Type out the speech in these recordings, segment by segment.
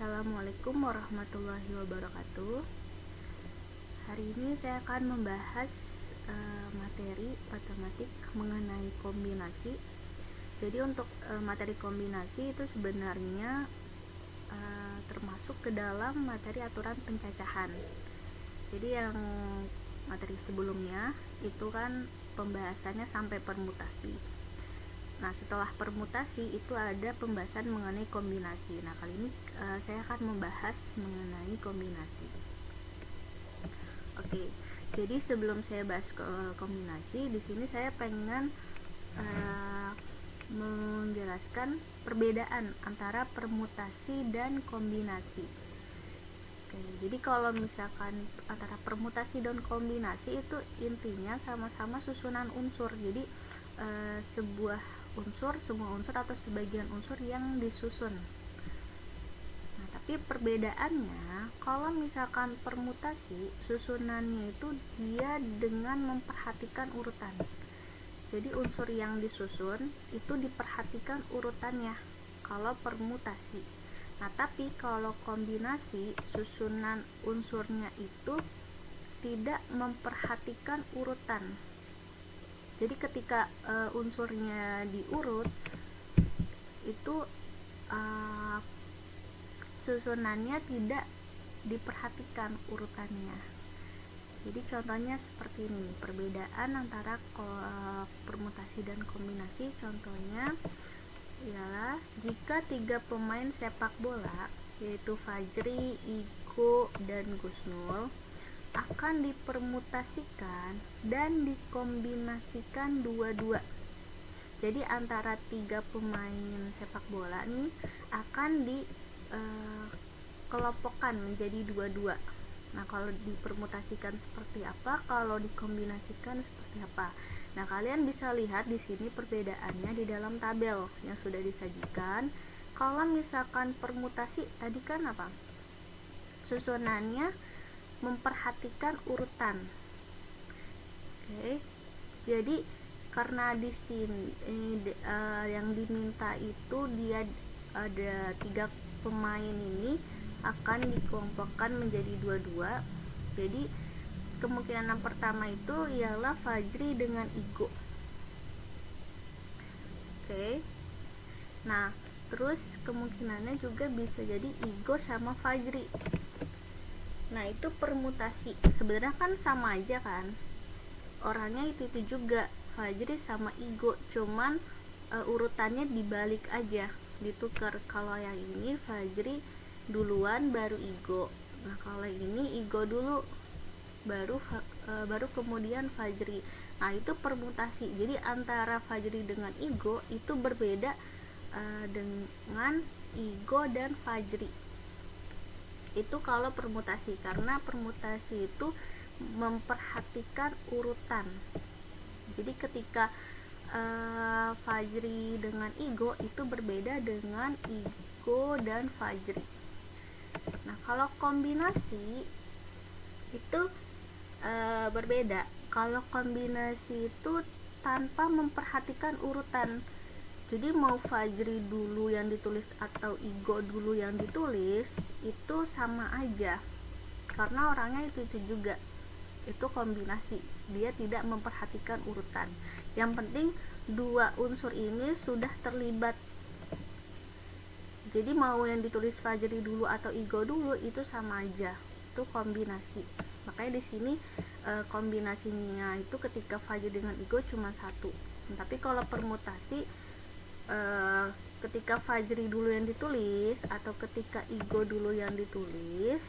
Assalamualaikum warahmatullahi wabarakatuh. Hari ini saya akan membahas materi matematik mengenai kombinasi. Jadi untuk materi kombinasi itu sebenarnya termasuk ke dalam materi aturan pencacahan. Jadi yang materi sebelumnya itu kan pembahasannya sampai permutasi. Nah, setelah permutasi itu ada pembahasan mengenai kombinasi. Nah, kali ini saya akan membahas mengenai kombinasi. Oke, jadi sebelum saya bahas kombinasi, di sini saya pengen menjelaskan perbedaan antara permutasi dan kombinasi. Oke, jadi kalau misalkan antara permutasi dan kombinasi itu intinya sama-sama susunan unsur. Jadi sebuah unsur, semua unsur atau sebagian unsur yang disusun. Nah, tapi perbedaannya kalau misalkan permutasi, susunannya itu dia dengan memperhatikan urutan. Jadi unsur yang disusun itu diperhatikan urutannya kalau permutasi. Nah, tapi kalau kombinasi, susunan unsurnya itu tidak memperhatikan urutan. Jadi ketika unsurnya diurut itu susunannya tidak diperhatikan urutannya. Jadi contohnya seperti ini, perbedaan antara permutasi dan kombinasi. Contohnya ialah jika 3 pemain sepak bola yaitu Fajri, Iko, dan Gusnul akan dipermutasikan dan dikombinasikan dua-dua. Jadi antara 3 pemain sepak bola nih akan dikelompokkan menjadi dua-dua. Nah, kalau dipermutasikan seperti apa, kalau dikombinasikan seperti apa. Nah, kalian bisa lihat di sini perbedaannya di dalam tabel yang sudah disajikan. Kalau misalkan permutasi tadi kan apa? Susunannya memperhatikan urutan. Oke. Jadi karena di sini yang diminta itu dia ada 3 pemain ini akan dikelompokkan menjadi dua-dua. Jadi kemungkinan yang pertama itu ialah Fajri dengan Igo. Oke. Nah, terus kemungkinannya juga bisa jadi Igo sama Fajri. Nah, itu permutasi. Sebenarnya kan sama aja kan, orangnya itu juga Fajri sama Igo, cuman urutannya dibalik aja, ditukar. Kalau yang ini Fajri duluan baru Igo. Nah, kalau ini Igo dulu baru kemudian Fajri. Nah, itu permutasi. Jadi antara Fajri dengan Igo itu berbeda dengan Igo dan Fajri. Itu kalau permutasi, karena permutasi itu memperhatikan urutan. Jadi ketika Fajri dengan Igo itu berbeda dengan Igo dan Fajri. Nah, kalau kombinasi itu berbeda. Kalau kombinasi itu tanpa memperhatikan urutan. Jadi mau Fajri dulu yang ditulis atau Igo dulu yang ditulis itu sama aja, karena orangnya itu juga. Itu kombinasi, dia tidak memperhatikan urutan. Yang penting dua unsur ini sudah terlibat. Jadi mau yang ditulis Fajri dulu atau Igo dulu itu sama aja, itu kombinasi. Makanya di sini kombinasinya itu ketika Fajri dengan Igo cuma satu. Tapi kalau permutasi ketika Fajri dulu yang ditulis atau ketika Igo dulu yang ditulis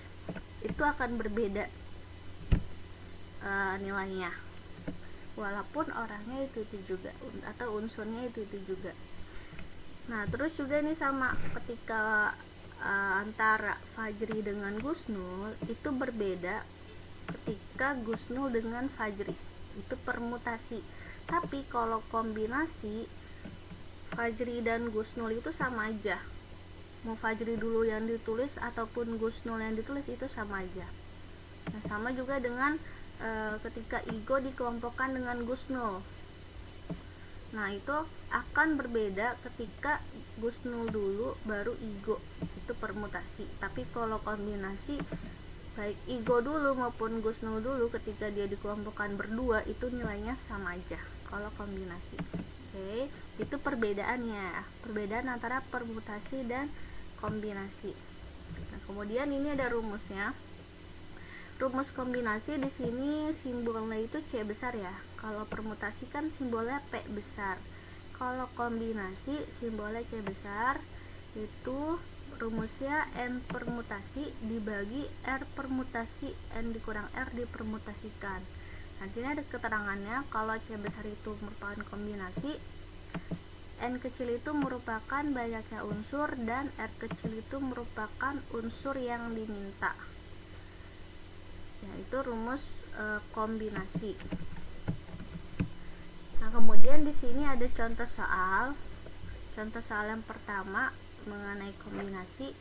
itu akan berbeda nilainya, walaupun orangnya itu juga atau unsurnya itu juga. Nah, terus juga nih sama ketika antara Fajri dengan Gusnul itu berbeda ketika Gusnul dengan Fajri, itu permutasi. Tapi kalau kombinasi, Fajri dan Gusnul itu sama aja, mau Fajri dulu yang ditulis ataupun Gusnul yang ditulis itu sama aja. Nah, sama juga dengan ketika Igo dikelompokkan dengan Gusnul. Nah, itu akan berbeda ketika Gusnul dulu baru Igo, itu permutasi. Tapi kalau kombinasi baik Igo dulu maupun Gusnul dulu ketika dia dikelompokkan berdua itu nilainya sama aja kalau kombinasi. Oke, itu perbedaannya, perbedaan antara permutasi dan kombinasi. Nah, kemudian ini ada rumusnya. Rumus kombinasi di sini simbolnya itu C besar ya. Kalau permutasi kan simbolnya P besar. Kalau kombinasi simbolnya C besar. Itu rumusnya N permutasi dibagi R permutasi N dikurang R dipermutasikan. Nah, sini ada keterangannya kalau C besar itu merupakan kombinasi, N kecil itu merupakan banyaknya unsur, dan R kecil itu merupakan unsur yang diminta. Yaitu rumus kombinasi. Nah, kemudian di sini ada contoh soal. Contoh soal yang pertama mengenai kombinasi.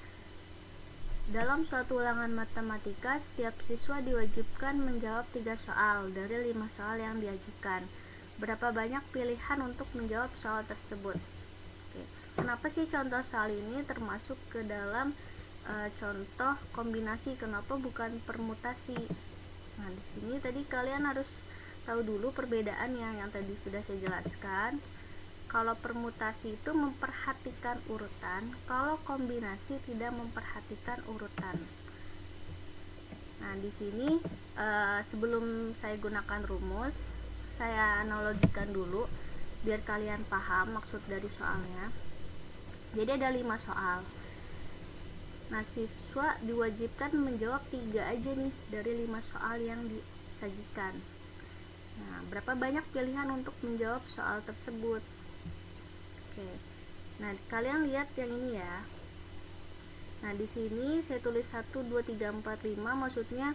Dalam suatu ulangan matematika, setiap siswa diwajibkan menjawab 3 soal dari 5 soal yang diajukan. Berapa banyak pilihan untuk menjawab soal tersebut? Oke. Kenapa sih contoh soal ini termasuk ke dalam contoh kombinasi, kenapa bukan permutasi? Nah, di sini tadi kalian harus tahu dulu perbedaannya yang tadi sudah saya jelaskan. Kalau permutasi itu memperhatikan urutan, kalau kombinasi tidak memperhatikan urutan. Nah, di sini sebelum saya gunakan rumus, saya analogikan dulu biar kalian paham maksud dari soalnya. Jadi ada 5 soal. Nah, siswa diwajibkan menjawab 3 aja nih dari 5 soal yang disajikan. Nah, berapa banyak pilihan untuk menjawab soal tersebut? Oke. Nah, kalian lihat yang ini ya. Nah, di sini saya tulis 1 2 3 4 5, maksudnya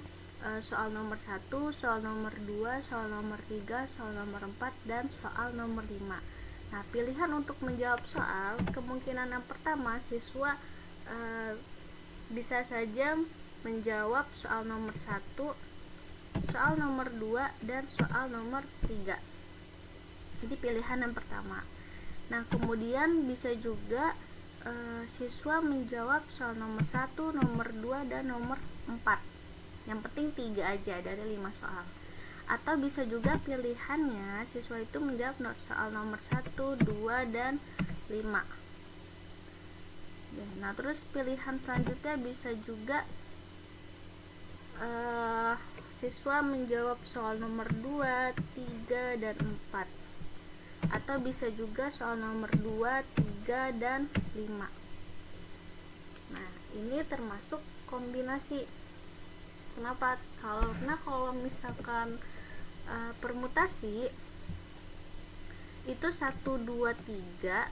soal nomor 1, soal nomor 2, soal nomor 3, soal nomor 4, dan soal nomor 5. Nah, pilihan untuk menjawab soal, kemungkinan yang pertama siswa bisa saja menjawab soal nomor 1, soal nomor 2, dan soal nomor 3. Jadi pilihan yang pertama. Nah, kemudian bisa juga siswa menjawab soal nomor 1, nomor 2, dan nomor 4. Yang penting 3 aja dari 5 soal. Atau bisa juga pilihannya siswa itu menjawab soal nomor 1, 2, dan 5. Nah, terus pilihan selanjutnya bisa juga siswa menjawab soal nomor 2, 3, dan 4. Atau bisa juga soal nomor 2, 3, dan 5. Nah, ini termasuk kombinasi. Kenapa? Karena kalau misalkan permutasi itu 1, 2, 3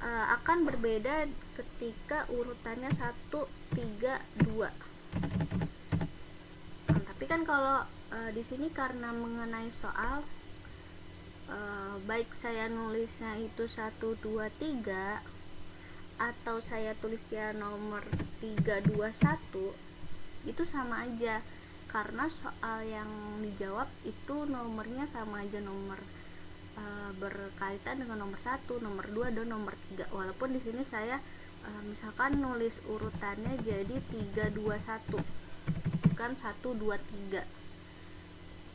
akan berbeda ketika urutannya 1, 3, 2. Nah, tapi kan kalau di sini karena mengenai soal baik saya nulisnya itu 1, 2, 3 atau saya tulisnya nomor 3, 2, 1, itu sama aja karena soal yang dijawab itu nomornya sama aja, nomor berkaitan dengan nomor 1, nomor 2, dan nomor 3. Walaupun di sini saya misalkan nulis urutannya jadi 3, 2, 1, bukan 1, 2, 3.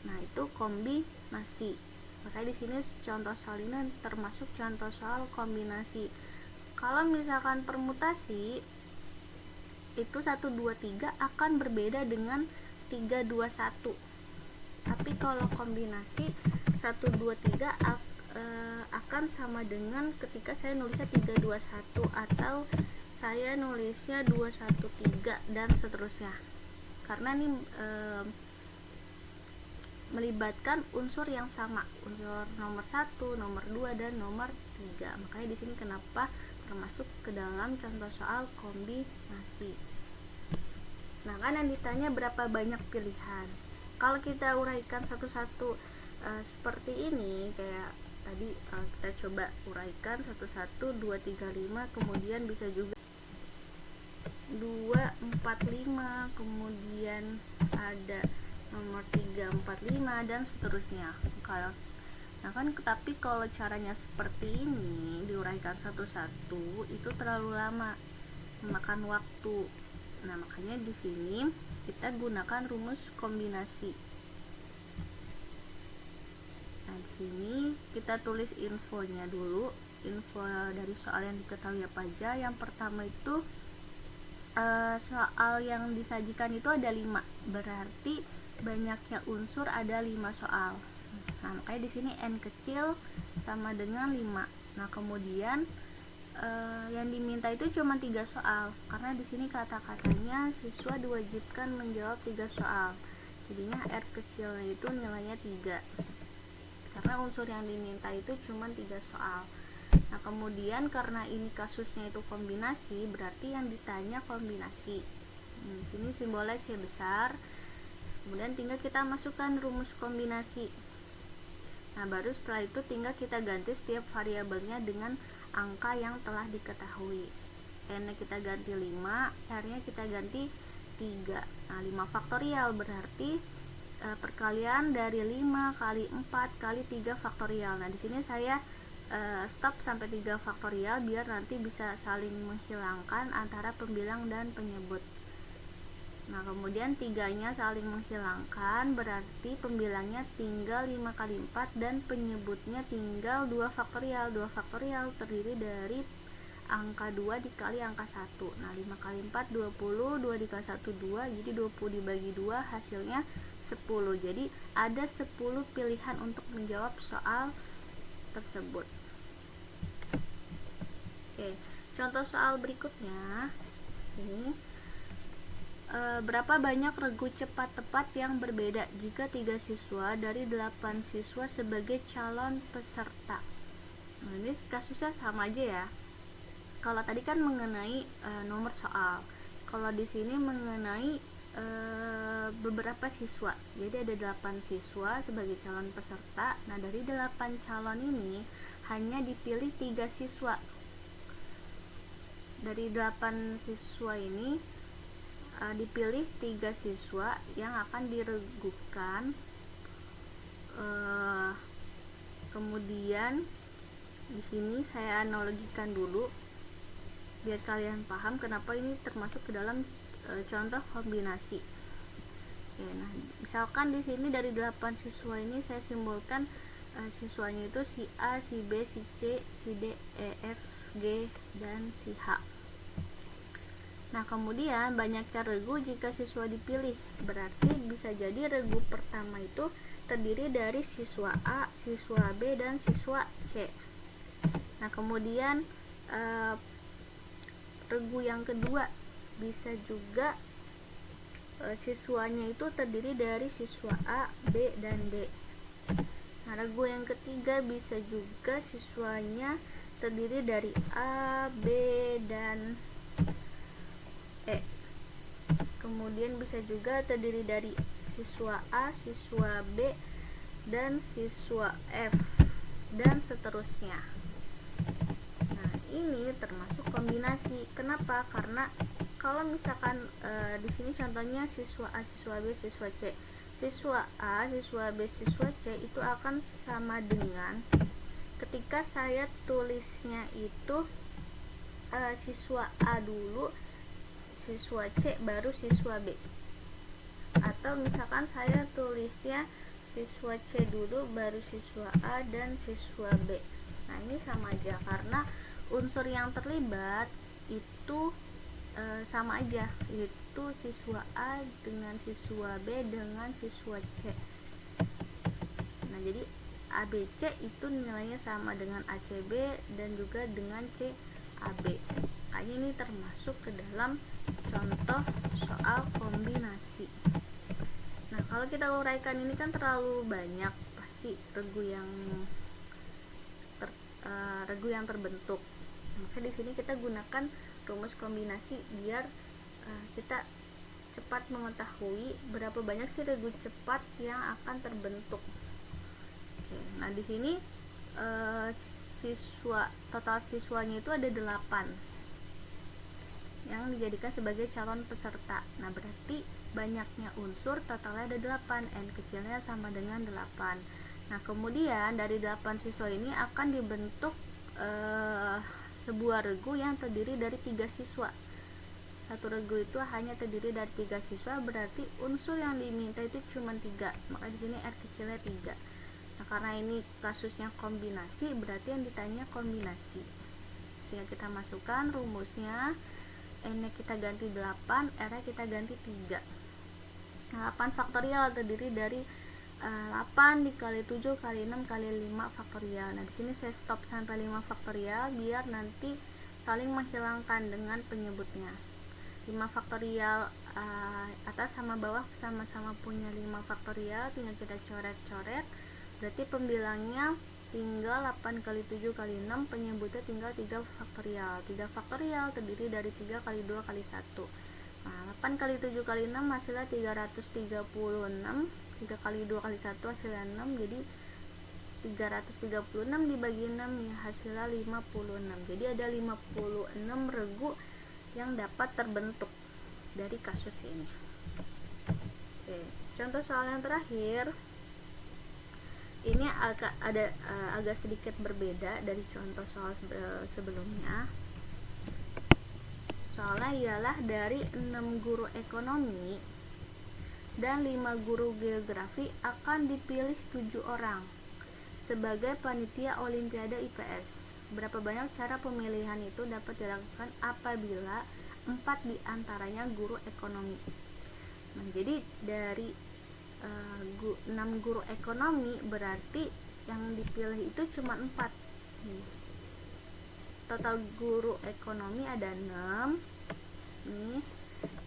Nah, itu kombinasi. Makanya di sini contoh soal ini termasuk contoh soal kombinasi. Kalau misalkan permutasi itu 1, 2, 3 akan berbeda dengan 3, 2, 1. Tapi kalau kombinasi 1, 2, 3 akan sama dengan ketika saya nulisnya 3, 2, 1 atau saya nulisnya 2, 1, 3 dan seterusnya. Karena ini melibatkan unsur yang sama, unsur nomor 1, nomor 2, dan nomor 3. Makanya di sini kenapa termasuk ke dalam contoh soal kombinasi. Nah, kan yang ditanya berapa banyak pilihan. Kalau kita uraikan satu-satu seperti ini, kayak tadi kita coba uraikan 1, 2, 3, 5, kemudian bisa juga 2, 4, 5, kemudian ada nomor 3, 4, 5, dan seterusnya. Kalau Nah kan, tapi kalau caranya seperti ini diuraikan satu-satu itu terlalu lama, memakan waktu. Nah makanya di sini kita gunakan rumus kombinasi. Nah di sini kita tulis infonya dulu, info dari soal yang diketahui apa aja. Yang pertama itu soal yang disajikan itu ada 5, berarti banyaknya unsur ada 5 soal. Nah makanya di sini n kecil sama dengan 5. Nah kemudian yang diminta itu cuma 3 soal, karena di sini kata-katanya siswa diwajibkan menjawab 3 soal, jadinya R kecilnya itu nilainya 3, karena unsur yang diminta itu cuma 3 soal. Nah kemudian karena ini kasusnya itu kombinasi, berarti yang ditanya kombinasi. Di sini simbolnya C besar, kemudian tinggal kita masukkan rumus kombinasi. Nah baru setelah itu tinggal kita ganti setiap variabelnya dengan angka yang telah diketahui. N-nya kita ganti 5, R-nya kita ganti 3. Nah 5 faktorial berarti perkalian dari 5 kali 4 kali 3 faktorial. Nah di sini saya stop sampai 3 faktorial biar nanti bisa saling menghilangkan antara pembilang dan penyebut. Nah kemudian 3-nya saling menghilangkan, berarti pembilangnya tinggal 5 kali 4 dan penyebutnya tinggal 2 faktorial. 2 faktorial terdiri dari angka 2 dikali angka 1. Nah 5 kali 4 20, 2 dikali 1 2, jadi 20 dibagi 2 hasilnya 10. Jadi ada 10 pilihan untuk menjawab soal tersebut. Oke, contoh soal berikutnya ini. Berapa banyak regu cepat tepat yang berbeda jika 3 siswa dari 8 siswa sebagai calon peserta? Nah, ini kasusnya sama aja ya. Kalau tadi kan mengenai nomor soal, kalau di sini mengenai beberapa siswa. Jadi ada 8 siswa sebagai calon peserta. Nah dari 8 calon ini hanya dipilih 3 siswa. Dari 8 siswa ini dipilih 3 siswa yang akan diregukan. Kemudian di sini saya analogikan dulu biar kalian paham kenapa ini termasuk ke dalam contoh kombinasi. Oke, nah misalkan di sini dari 8 siswa ini saya simbolkan siswanya itu si A, si B, si C, si D, E, F, G, dan si H. Nah kemudian banyaknya regu jika siswa dipilih, berarti bisa jadi regu pertama itu terdiri dari siswa A, siswa B, dan siswa C. Nah kemudian regu yang kedua bisa juga siswanya itu terdiri dari siswa A, B, dan D. Nah regu yang ketiga bisa juga siswanya terdiri dari A, B, dan E. Kemudian bisa juga terdiri dari siswa A, siswa B, dan siswa F, dan seterusnya. Nah ini termasuk kombinasi. Kenapa? Karena kalau misalkan di sini contohnya siswa A, siswa B, siswa C. Siswa A, siswa B, siswa C itu akan sama dengan ketika saya tulisnya itu siswa A dulu, siswa C, baru siswa B. Atau misalkan saya tulisnya siswa C dulu, baru siswa A, dan siswa B. Nah ini sama aja karena unsur yang terlibat itu sama aja, yaitu siswa A dengan siswa B dengan siswa C. Nah jadi ABC itu nilainya sama dengan ACB dan juga dengan CAB. Makanya ini termasuk ke dalam contoh soal kombinasi. Nah kalau kita uraikan ini kan terlalu banyak, pasti regu yang terbentuk. Maka di sini kita gunakan rumus kombinasi biar kita cepat mengetahui berapa banyak sih regu cepat yang akan terbentuk. Oke, nah di sini total siswanya itu ada 8 yang dijadikan sebagai calon peserta. Nah berarti banyaknya unsur totalnya ada 8, N kecilnya sama dengan 8. Nah, kemudian dari 8 siswa ini akan dibentuk sebuah regu yang terdiri dari 3 siswa. Satu regu itu hanya terdiri dari 3 siswa, berarti unsur yang diminta itu cuma 3. Maka di sini R kecilnya 3. Nah, karena ini kasusnya kombinasi, berarti yang ditanya kombinasi. Tinggal kita masukkan rumusnya. N-nya kita ganti 8, R-nya kita ganti 3. Nah, 8 faktorial terdiri dari 8 dikali 7 kali 6 kali 5 faktorial. Nah, di sini saya stop sampai 5 faktorial biar nanti saling menghilangkan dengan penyebutnya. 5 faktorial atas sama bawah sama-sama punya 5 faktorial, tinggal kita coret-coret. Berarti pembilangnya tinggal 8 kali 7 kali 6, penyebutnya tinggal 3 faktorial. 3 faktorial terdiri dari 3 kali 2 kali 1. Nah, 8 kali 7 kali 6 hasilnya 336. 3 kali 2 kali 1 hasilnya 6. Jadi 336 dibagi 6 ya hasilnya 56. Jadi ada 56 regu yang dapat terbentuk dari kasus ini. Oke, contoh soal yang terakhir. Ini agak sedikit berbeda dari contoh soal sebelumnya. Soalnya ialah dari 6 guru ekonomi dan 5 guru geografi akan dipilih 7 orang sebagai panitia Olimpiade IPS. Berapa banyak cara pemilihan itu dapat dilakukan apabila 4 diantaranya guru ekonomi. Nah, jadi dari 6 guru ekonomi berarti yang dipilih itu cuma 4. Total guru ekonomi ada 6 nih,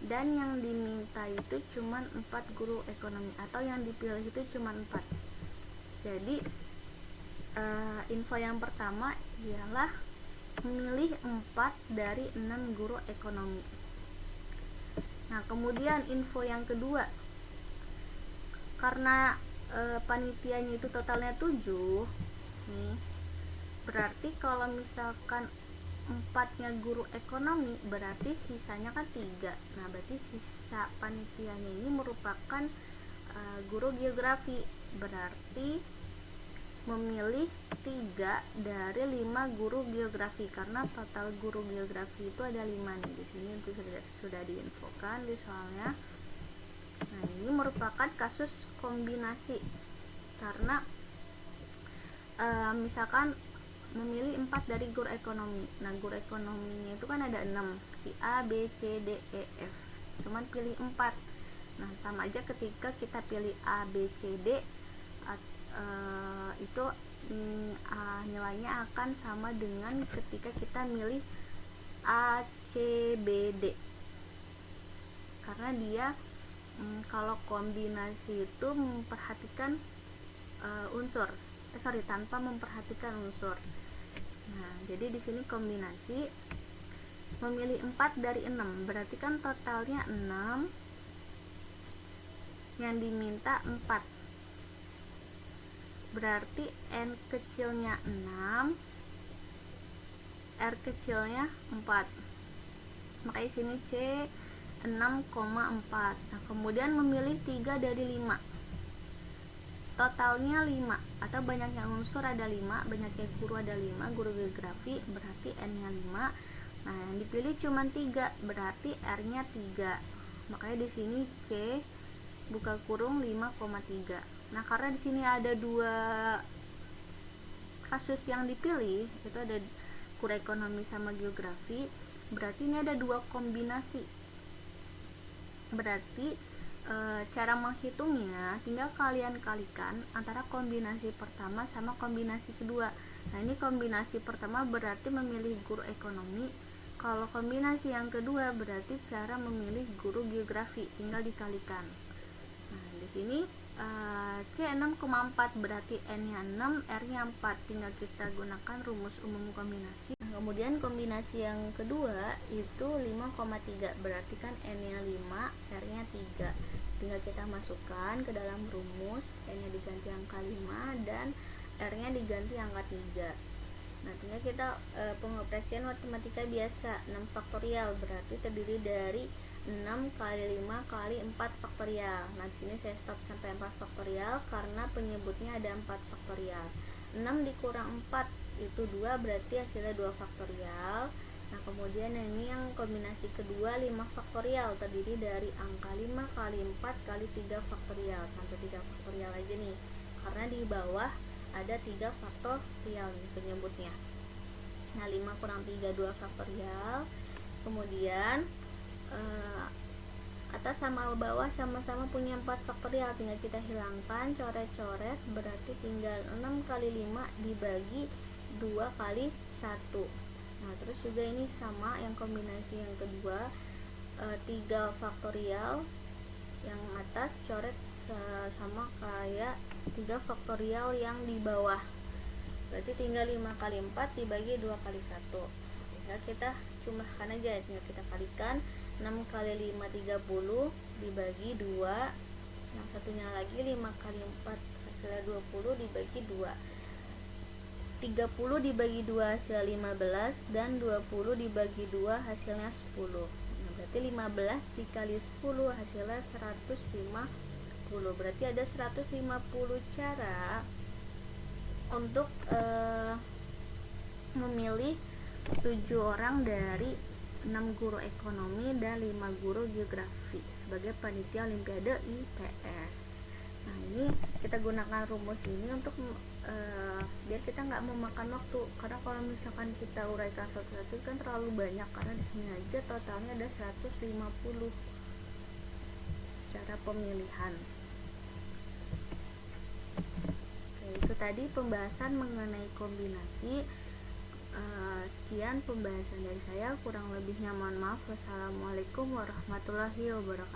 dan yang diminta itu cuma 4 guru ekonomi, atau yang dipilih itu cuma 4. Jadi info yang pertama ialah memilih 4 dari 6 guru ekonomi. Nah, kemudian info yang kedua, karena panitianya itu totalnya 7 nih, berarti kalau misalkan 4-nya guru ekonomi berarti sisanya kan 3. Nah, berarti sisa panitianya ini merupakan guru geografi, berarti memilih 3 dari 5 guru geografi, karena total guru geografi itu ada 5 nih. Di sini itu sudah diinfokan di soalnya. Nah, ini merupakan kasus kombinasi karena misalkan memilih 4 dari guru ekonomi. Nah, guru ekonominya itu kan ada 6, si A, B, C, D, E, F. Cuman pilih 4. Nah, sama aja ketika kita pilih A, B, C, D, itu nilainya akan sama dengan ketika kita milih A, C, B, D. Karena dia kalau kombinasi itu memperhatikan unsur, tanpa memperhatikan unsur. Nah, jadi di sini kombinasi memilih 4 dari 6, berarti kan totalnya 6, yang diminta 4. Berarti N kecilnya 6, R kecilnya 4. Makanya sini C 6,4. Nah, kemudian memilih 3 dari 5. Totalnya 5, atau banyaknya unsur ada 5, banyaknya guru ada 5, guru geografi, berarti N-nya 5. Nah, yang dipilih cuma 3, berarti R-nya 3. Makanya di sini C buka kurung 5,3. Nah, karena di sini ada 2 kasus yang dipilih, itu ada guru ekonomi sama geografi, berarti ini ada 2 kombinasi. Berarti cara menghitungnya tinggal kalian kalikan antara kombinasi pertama sama kombinasi kedua. Nah, ini kombinasi pertama berarti memilih guru ekonomi. Kalau kombinasi yang kedua berarti cara memilih guru geografi, tinggal dikalikan. Nah, di sini C 6,4 berarti N-nya 6, R-nya 4. Tinggal kita gunakan rumus umum kombinasi. Nah, kemudian kombinasi yang kedua itu 5,3 berarti kan N-nya 5, R-nya 3. Tinggal kita masukkan ke dalam rumus, N-nya diganti angka 5 dan R-nya diganti angka 3. Nah, tinggal kita pengoperasian matematika biasa, 6 faktorial berarti terdiri dari 6 kali 5 kali 4 faktorial. Nah, di sini saya stop sampai 4 faktorial karena penyebutnya ada 4 faktorial. 6 dikurang 4 itu 2, berarti hasilnya 2 faktorial. Nah, kemudian ini yang kombinasi kedua 5 faktorial, terdiri dari angka 5 kali 4 kali 3 faktorial. Sampai 3 faktorial aja nih, karena di bawah ada 3 faktorial nih penyebutnya. Nah, 5 kurang 3 2 faktorial. Kemudian atas sama bawah sama-sama punya 4 faktorial, tinggal kita hilangkan, coret-coret, berarti tinggal 6 kali 5 dibagi 2 kali 1. Nah, terus juga ini sama yang kombinasi yang kedua, 3 faktorial yang atas coret sama kayak 3 faktorial yang di bawah, berarti tinggal 5 kali 4 dibagi 2 kali 1. Tinggal kita jumlahkan aja, tinggal kita kalikan. 6 kali 5 30 dibagi 2, yang satunya lagi 5 kali 4 hasilnya 20 dibagi 2, 30 dibagi 2 hasil 15, dan 20 dibagi 2 hasilnya 10. Nah, berarti 15 dikali 10 hasilnya 150. Berarti ada 150 cara untuk memilih 7 orang dari 6 guru ekonomi dan 5 guru geografi sebagai panitia Olimpiade IPS. Nah, ini kita gunakan rumus ini untuk biar kita nggak memakan waktu, karena kalau misalkan kita uraikan satu-satu kan terlalu banyak, karena di sini aja totalnya ada 150 cara pemilihan. Oke, itu tadi pembahasan mengenai kombinasi. Sekian pembahasan dari saya, kurang lebihnya mohon maaf. Wassalamualaikum warahmatullahi wabarakatuh.